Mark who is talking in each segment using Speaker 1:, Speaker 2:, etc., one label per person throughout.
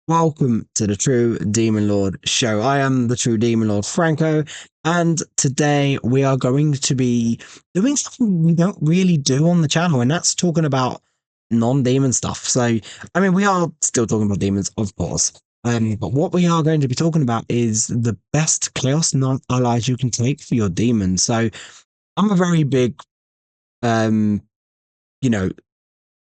Speaker 1: Welcome to the True Demon Lord show. I am the True Demon Lord Franco, and today we are going to be doing something we don't really do on the channel, and that's talking about non-demon stuff. So, I mean, we are still talking about demons, of course, but what we are going to be talking about is the best Chaos Knight allies you can take for your demons. So, I'm a very big, um, you know,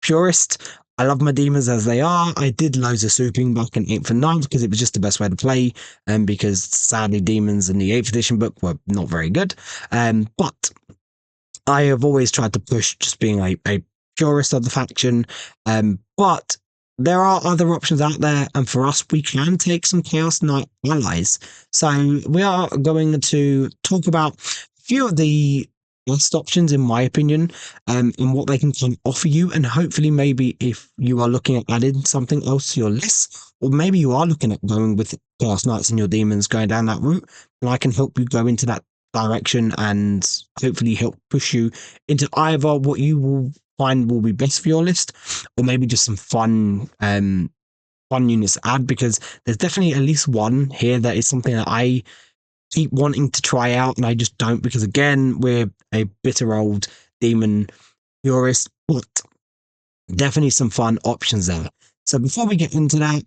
Speaker 1: purist. I love my demons as they are. I did loads of souping back in 8th and 9th because it was just the best way to play, and because sadly demons in the 8th edition book were not very good. But I have always tried to push just being a purist of the faction. But there are other options out there, and for us, we can take some Chaos Knight allies. So we are going to talk about a few of the best options, in my opinion, and what they can kind of offer you. And hopefully, maybe if you are looking at adding something else to your list, or maybe you are looking at going with Chaos Knights and your demons, going down that route, and I can help you go into that direction and hopefully help push you into either what you will find will be best for your list, or maybe just some fun units to add, because there's definitely at least one here that is something that I keep wanting to try out and I just don't, because again, we're a bitter old demon purist, but definitely some fun options there. So before we get into that,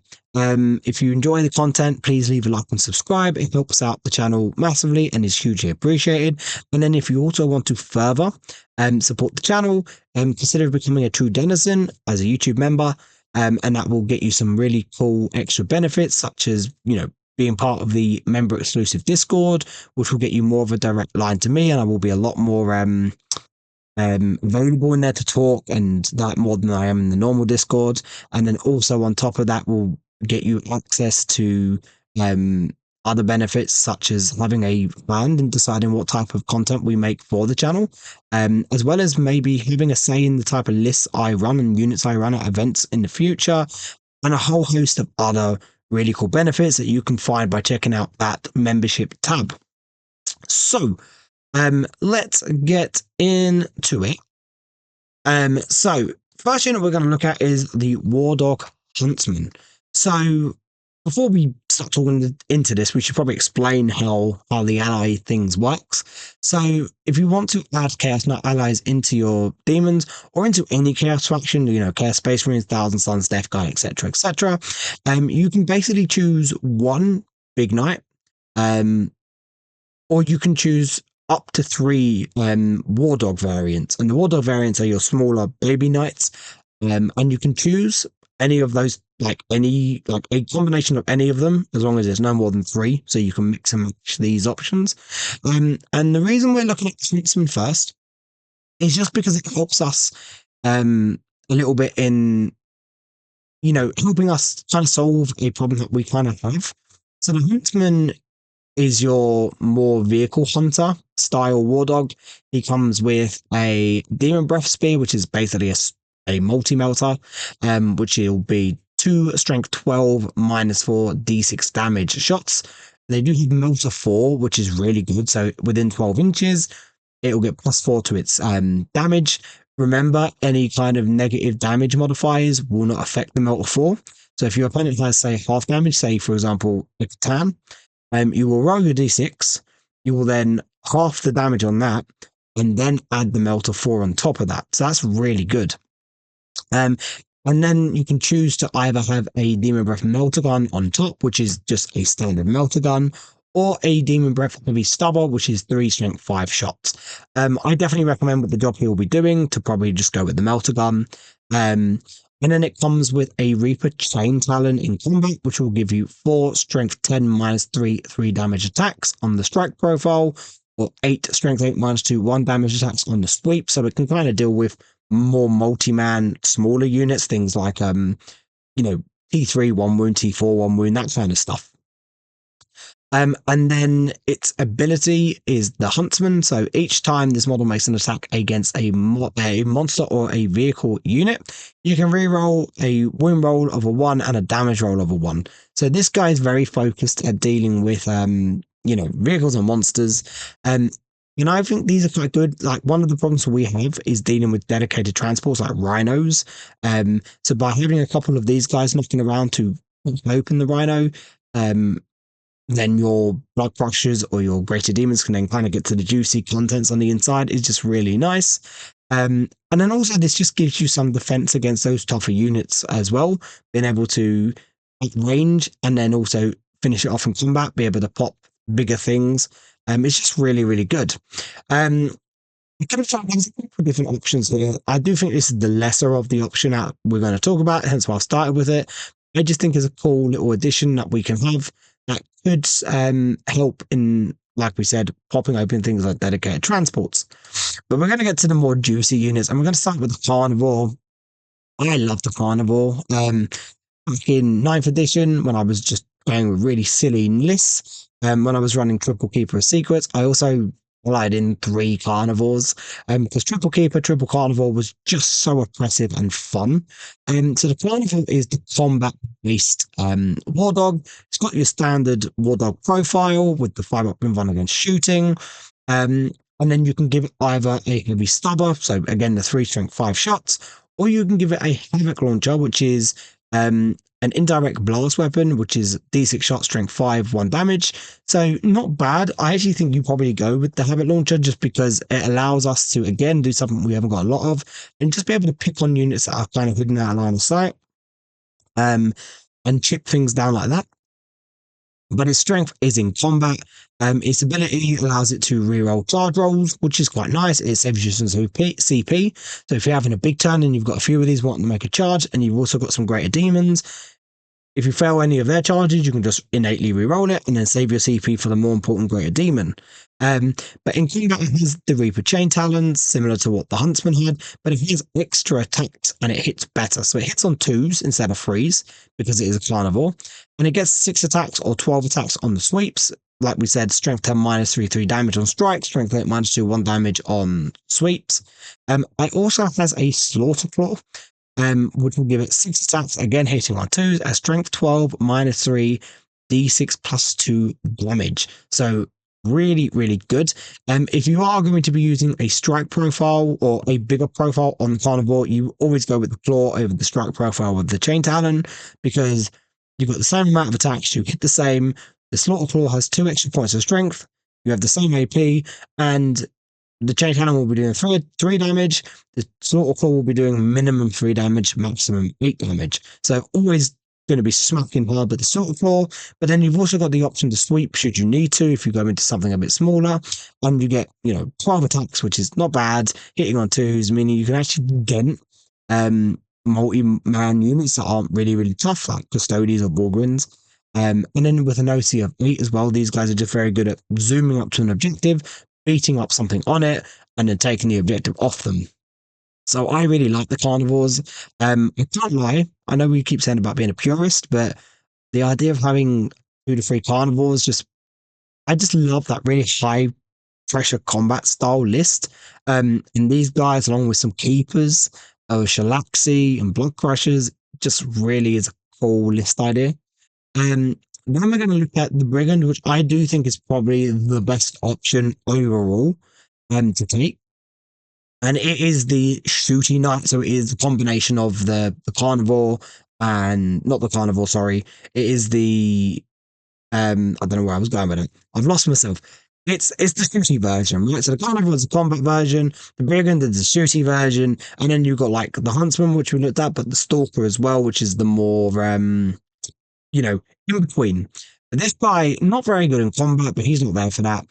Speaker 1: if you enjoy the content, please leave a like and subscribe. It helps out the channel massively and is hugely appreciated. And then if you also want to further support the channel, consider becoming a true denizen as a YouTube member, and that will get you some really cool extra benefits, such as, being part of the member exclusive Discord, which will get you more of a direct line to me, and I will be a lot more available in there to talk, and that more than I am in the normal Discord. And then also on top of that, will get you access to other benefits, such as having a hand in deciding what type of content we make for the channel, as well as maybe having a say in the type of lists I run and units I run at events in the future, and a whole host of other really cool benefits that you can find by checking out that membership tab. So let's get into it. So first unit we're going to look at is the War Dog Huntsman. So before we start talking into this, we should probably explain how the ally things works. So if you want to add Chaos Knight allies into your demons, or into any Chaos faction, Chaos Space Marines, Thousand Suns, Death Guard, etc., etc., you can basically choose one big knight, or you can choose up to 3 War Dog variants. And the War Dog variants are your smaller baby knights, and you can choose any of those, like a combination of any of them, as long as there's no more than 3, so you can mix and match these options. And the reason we're looking at Huntsman first is just because it helps us a little bit in, helping us kind of solve a problem that we kind of have. So the Huntsman is your more vehicle hunter style war dog. He comes with a demon breath spear, which is basically a multi-melter, which will be 2 strength 12 minus 4 d6 damage shots. They do have melter 4, which is really good. So within 12 inches, it will get +4 to its damage. Remember, any kind of negative damage modifiers will not affect the melter 4. So if your opponent has, say, half damage, say for example a Catan, you will roll your d6, you will then half the damage on that, and then add the melter 4 on top of that. So that's really good. And then you can choose to either have a Demon Breath Melter Gun on top, which is just a standard Melter Gun, or a Demon Breath Heavy Stubber, which is 3 strength 5 shots. I definitely recommend with the job he will be doing to probably just go with the Melter Gun. And then it comes with a Reaper Chain Talon in combat, which will give you 4 strength 10 minus 3 damage attacks on the strike profile, or 8 strength 8 minus 2 1 damage attacks on the sweep. So it can kind of deal with more multi-man smaller units, things like T3 1 wound, T4 1 wound, that kind of stuff. And then its ability is the Huntsman. So each time this model makes an attack against a monster or a vehicle unit, you can reroll a wound roll of a 1 and a damage roll of a 1. So this guy is very focused at dealing with vehicles and monsters. I think these are quite good. Like, one of the problems we have is dealing with dedicated transports like rhinos. So by having a couple of these guys knocking around to open the rhino, um, then your blood crushers or your greater demons can then kind of get to the juicy contents on the inside. Is just really nice. And then also this just gives you some defense against those tougher units as well, being able to take range and then also finish it off in combat, be able to pop bigger things. It's just really, really good. Um, I could have tried there's a couple of different options here. I do think this is the lesser of the option that we're going to talk about, hence why I started with it. I just think it's a cool little addition that we can have that could help in, like we said, popping open things like dedicated transports. But we're going to get to the more juicy units, and we're going to start with the Carnival. I love the Carnival. Back in ninth edition, when I was just going with really silly lists, when I was running Triple Keeper of Secrets, I also allied in 3 carnivores, because Triple Keeper, Triple Carnivore was just so oppressive and fun. So the Carnival is the combat-based War Dog. It's got your standard War Dog profile with the 5-up invuln against shooting. And then you can give it either a heavy stubber, so again, the 3 strength 5 shots, or you can give it a Havoc Launcher, which is an indirect blast weapon, which is D6 shot, strength 5, 1 damage. So not bad. I actually think you probably go with the Havoc Launcher just because it allows us to, again, do something we haven't got a lot of and just be able to pick on units that are kind of hidden out of line of sight, and chip things down like that. But its strength is in combat. Its ability allows it to reroll charge rolls, which is quite nice. It saves you some CP. So if you're having a big turn and you've got a few of these wanting to make a charge, and you've also got some greater demons, if you fail any of their charges, you can just innately reroll it and then save your CP for the more important greater demon. But in combat, it has the Reaper Chain Talons, similar to what the Huntsman had, but it has extra attacks and it hits better. So it hits on 2s instead of 3s because it is a carnivore, and it gets 6 attacks or 12 attacks on the sweeps. Like we said, strength 10 minus 3 damage on strike, strength 8 minus 2 1 damage on sweeps. It also has a Slaughter Claw, which will give it 6 attacks, again hitting on 2s, at strength 12 minus 3 d6 plus 2 damage. So really, really good. If you are going to be using a strike profile or a bigger profile on Carnivore, you always go with the claw over the strike profile with the Chain Talon, because you've got the same amount of attacks, you hit the same. The Slaughter Claw has 2 extra points of strength, you have the same AP, and the Chain Talon will be doing 3 damage. The Slaughter Claw will be doing minimum 3 damage, maximum 8 damage. So always going to be smacking hard with the Slaughter Claw. But then you've also got the option to sweep should you need to, if you go into something a bit smaller. And you get, 12 attacks, which is not bad, hitting on 2s, meaning you can actually dent multi-man units that aren't really, really tough, like Custodians or Gorgons. And then with an OC of 8 as well, these guys are just very good at zooming up to an objective, beating up something on it, and then taking the objective off them. So I really like the carnivores. I can't lie, I know we keep saying about being a purist, but the idea of having 2 to 3 carnivores, I just love that really high pressure combat style list. And these guys, along with some keepers, Shalaxi and Blood Crushers, just really is a cool list idea. Then we're going to look at the Brigand, which I do think is probably the best option overall to take. And it is the shooty knight, so it is the combination of the carnivore and not the carnivore, sorry. It is the I don't know where I was going with it. I've lost myself. It's the shooty version, right? So the carnivore is the combat version, the Brigand is the shooty version, and then you've got like the Huntsman, which we looked at, but the Stalker as well, which is the more in between. This guy, not very good in combat, but he's not there for that.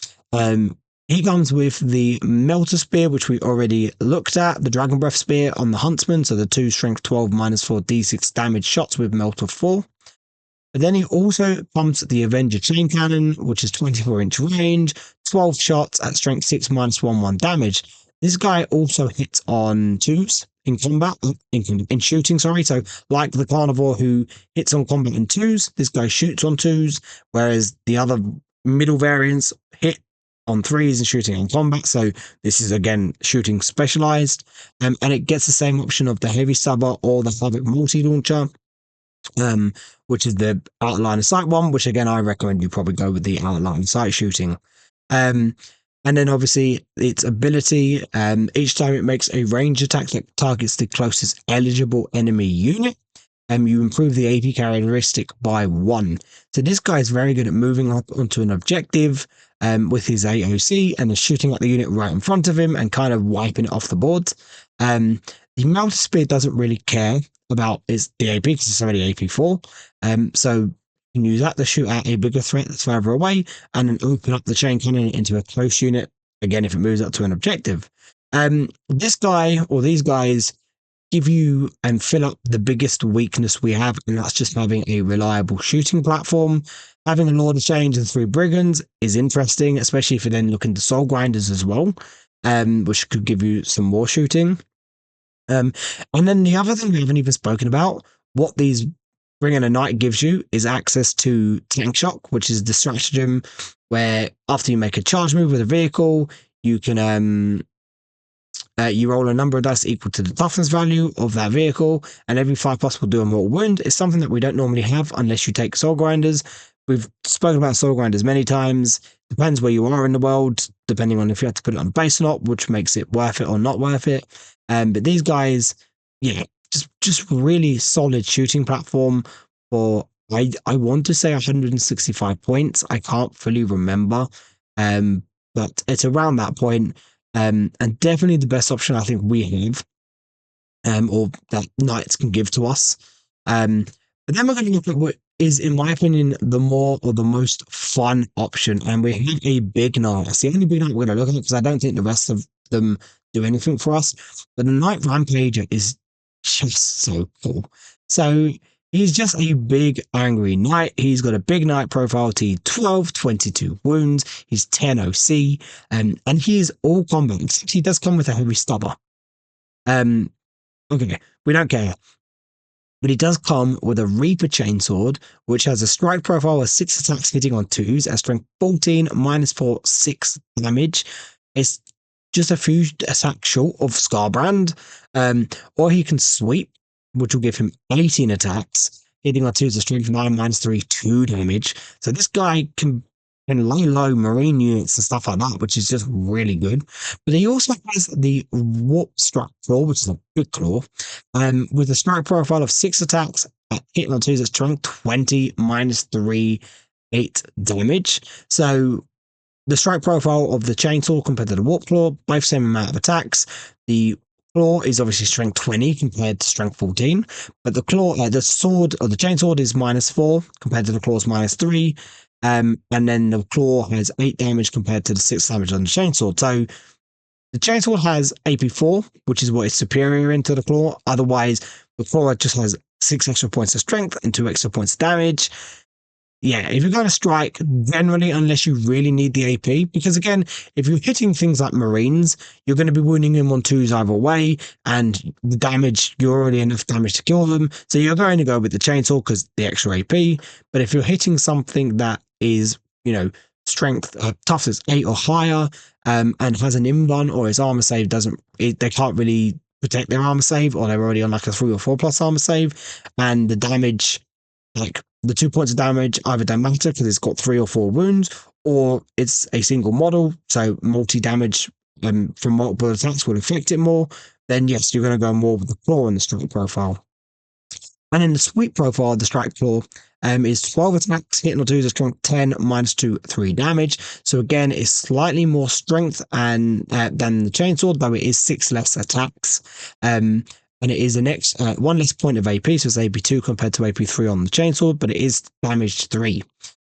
Speaker 1: He comes with the Melter Spear, which we already looked at, the Dragon Breath Spear on the Huntsman, so the 2 strength 12 minus 4 d6 damage shots with Melter 4. But then he also comes with the Avenger Chain Cannon, which is 24-inch range, 12 shots at strength 6 minus 1 damage. This guy also hits on 2s in combat, in shooting, sorry. So like the Carnivore who hits on combat in 2s, this guy shoots on 2s, whereas the other middle variants hit on 3s and shooting on combat. So this is again shooting specialized, and it gets the same option of the Heavy Stubber or the Havoc Multi-Launcher, which is the outline of sight one, which again I recommend you probably go with the outline of sight shooting. And then obviously its ability, each time it makes a range attack that targets the closest eligible enemy unit. you improve the AP characteristic by 1. So this guy is very good at moving up onto an objective with his AOC and is shooting at the unit right in front of him and kind of wiping it off the board. The Melter Spear doesn't really care about the AP because it's already AP4. So you can use that to shoot at a bigger threat that's further away and then open up the chain cannon into a close unit, again, if it moves up to an objective. This guy or these guys give you and fill up the biggest weakness we have, and that's just having a reliable shooting platform. Having a Lord of Change and 3 Brigands is interesting, especially if you then look into Soul Grinders as well, which could give you some more shooting. And then the other thing we haven't even spoken about, what these Bringing a Knight gives you is access to Tank Shock, which is the stratagem where after you make a charge move with a vehicle, you can you roll a number of dice equal to the toughness value of that vehicle, and every 5 plus will do a mortal wound. It's something that we don't normally have unless you take Soul Grinders. We've spoken about Soul Grinders many times. Depends where you are in the world, depending on if you have to put it on base or not, which makes it worth it or not worth it. But these guys, yeah, just really solid shooting platform for, I want to say 165 points. I can't fully remember, but it's around that point. And definitely the best option I think we have, or that Knights can give to us. But then we're going to look at what is, in my opinion, the more or the most fun option, and we have a big Knight. It's the only big Knight we're going to look at because I don't think the rest of them do anything for us. But the Knight Rampager is just so cool. So he's just a big angry knight. He's got a big knight profile, T12, 22 wounds. He's 10 OC, and he's all combat. Except he does come with a heavy stubber. Okay, we don't care. But he does come with a Reaper Chainsword, which has a strike profile of 6 attacks hitting on 2s at strength 14, -4, 6 damage. It's just a few attacks short of Scarbrand. Or he can sweep, which will give him 18 attacks, hitting on 2s at strength 9, -3, 2 damage. So this guy can lay low marine units and stuff like that, which is just really good. But he also has the Warp Strike Claw, which is a big claw, with a strike profile of 6 attacks at hitting on 2s at strength 20, -3, 8 damage. So the strike profile of the Chainsaw compared to the Warp Claw, both same amount of attacks. The Claw is obviously strength 20 compared to strength 14, but the Claw, the sword or the Chainsword is -4 compared to the Claw's -3. And then the Claw has 8 damage compared to the 6 damage on the Chainsword. So the Chainsword has AP4, which is what is superior into the Claw. Otherwise, the Claw just has 6 extra points of strength and 2 extra points of damage. Yeah, if you're going to strike, generally, unless you really need the AP, because again, if you're hitting things like Marines, you're going to be wounding them on 2s either way, and the damage, you're already enough damage to kill them, so you're going to go with the Chainsaw because the extra AP. But if you're hitting something that is, strength, toughness 8 or higher, and has an invuln or its armor save they can't really protect their armor save, or they're already on like a 3 or 4 plus armor save, and the damage, like the 2 points of damage either don't matter because it's got 3 or 4 wounds, or it's a single model, so multi-damage from multiple attacks will affect it more, then yes, you're going to go more with the Claw in the strike profile. And in the sweep profile, the strike claw is 12 attacks, hitting on 2s at strength 10, -2, 3 damage. So again, it's slightly more strength than the Chainsword, though it is 6 less attacks. And it is the next 1 less point of AP, so it's AP2 compared to AP3 on the Chainsword, but it is damage 3.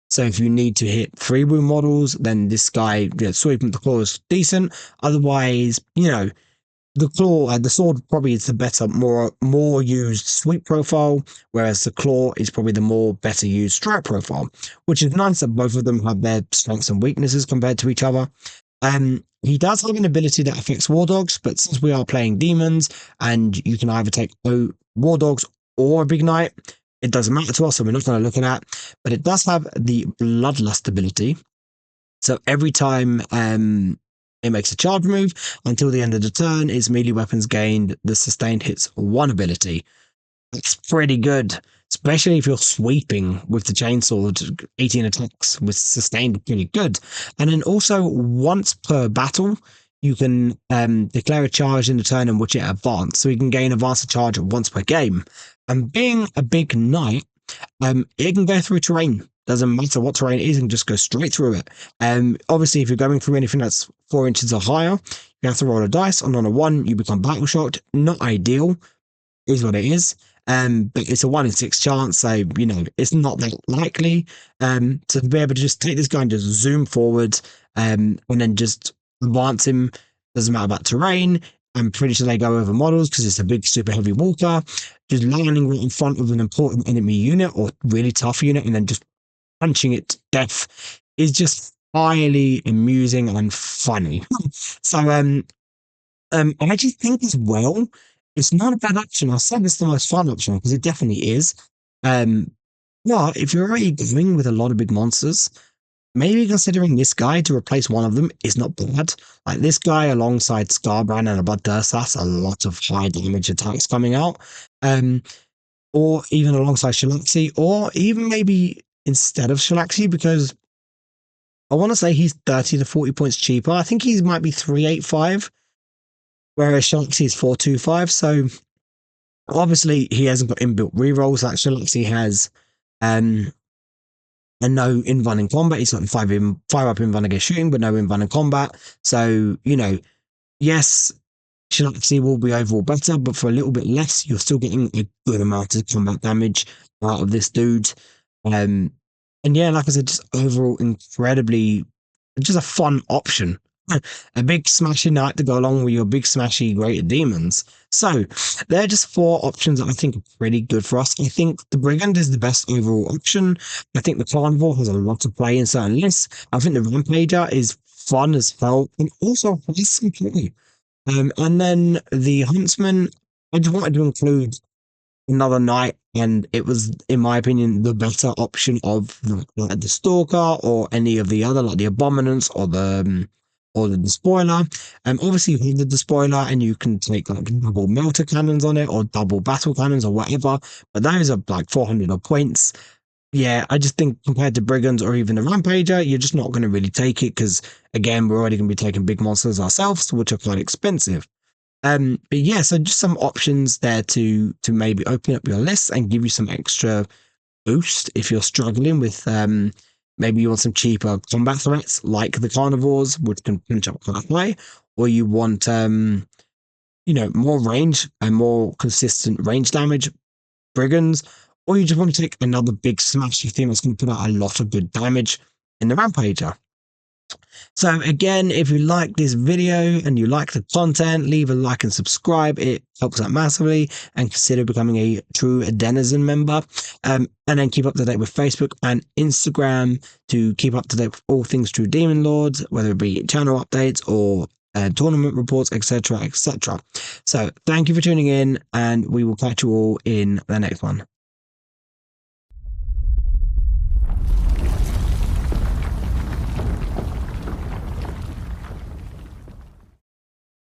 Speaker 1: So if you need to hit 3 wound models, then this guy, sweeping the claw is decent. Otherwise, the claw, the sword probably is the better, more used sweep profile, whereas the claw is probably the more better used strike profile, which is nice that both of them have their strengths and weaknesses compared to each other. He does have an ability that affects war dogs, but since we are playing demons, and you can either take war dogs or a big knight, it doesn't matter to us, so we're not going to look at that. But it does have the bloodlust ability. So every time it makes a charge move until the end of the turn, its melee weapons gained the sustained hits 1 ability. That's pretty good, especially if you're sweeping with the Chainsword. 18 attacks with sustained, pretty good. And then also, once per battle, you can declare a charge in the turn in which it advanced. So you can gain advanced charge once per game. And being a big knight, it can go through terrain. Doesn't matter what terrain it is, it can just go straight through it. Obviously, if you're going through anything that's 4 inches or higher, you have to roll a dice, and on a 1, you become battle shocked. Not ideal, is what it is. But it's a 1 in 6 chance, so it's not that likely. To be able to just take this guy and just zoom forward, and then just advance him. Doesn't matter about terrain. I'm pretty sure they go over models because it's a big, super heavy walker. Just landing right in front of an important enemy unit or really tough unit, and then just punching it to death is just highly amusing and funny. So I actually think as well, it's not a bad option. I said it's the most fun option because it definitely is. Um, but if you're already going with a lot of big monsters, maybe considering this guy to replace one of them is not bad. Like this guy alongside Scarbrand and a Bloodthirst, that's a lot of high damage attacks coming out. Or even alongside Shalaxi, or even maybe instead of Shalaxi, because I want to say he's 30 to 40 points cheaper. I think he might be 385, whereas Shalaxi is 425. So obviously he hasn't got inbuilt rerolls like Shalaxi has. And no invuln in combat. He's got 5 up invuln against shooting, but no invuln in combat. So, yes, Shalaxi will be overall better, but for a little bit less, you're still getting a good amount of combat damage out of this dude. And yeah, like I said, just overall incredibly, just a fun option. A big smashy knight to go along with your big smashy greater demons. So they're just 4 options that I think are pretty good for us. I think the Brigand is the best overall option. I think the Carnival has a lot to play in certain lists. I think the Rampager is fun as hell and also has some play. And then the Huntsman, I just wanted to include another knight, and it was, in my opinion, the better option of the Stalker or any of the other, like the Abominants or the Despoiler. Obviously you have the Despoiler, and you can take like double melter cannons on it or double battle cannons or whatever, but those are like 400 odd points. Yeah, I just think compared to Brigands or even the Rampager, you're just not going to really take it because, again, we're already going to be taking big monsters ourselves, which are quite expensive. But yeah, so just some options there to maybe open up your list and give you some extra boost if you're struggling with maybe you want some cheaper combat threats like the carnivores, which can punch up quite high, or you want more range and more consistent range damage, brigands, or you just want to take another big smashy thing that's going to put out a lot of good damage in the Rampager. So again, if you like this video and you like the content, leave a like and subscribe. It helps out massively, and consider becoming a true Denizen member. And then keep up to date with Facebook and Instagram to keep up to date with all things True Demon Lords, whether it be channel updates or tournament reports, etc., etc. So thank you for tuning in, and we will catch you all in the next one.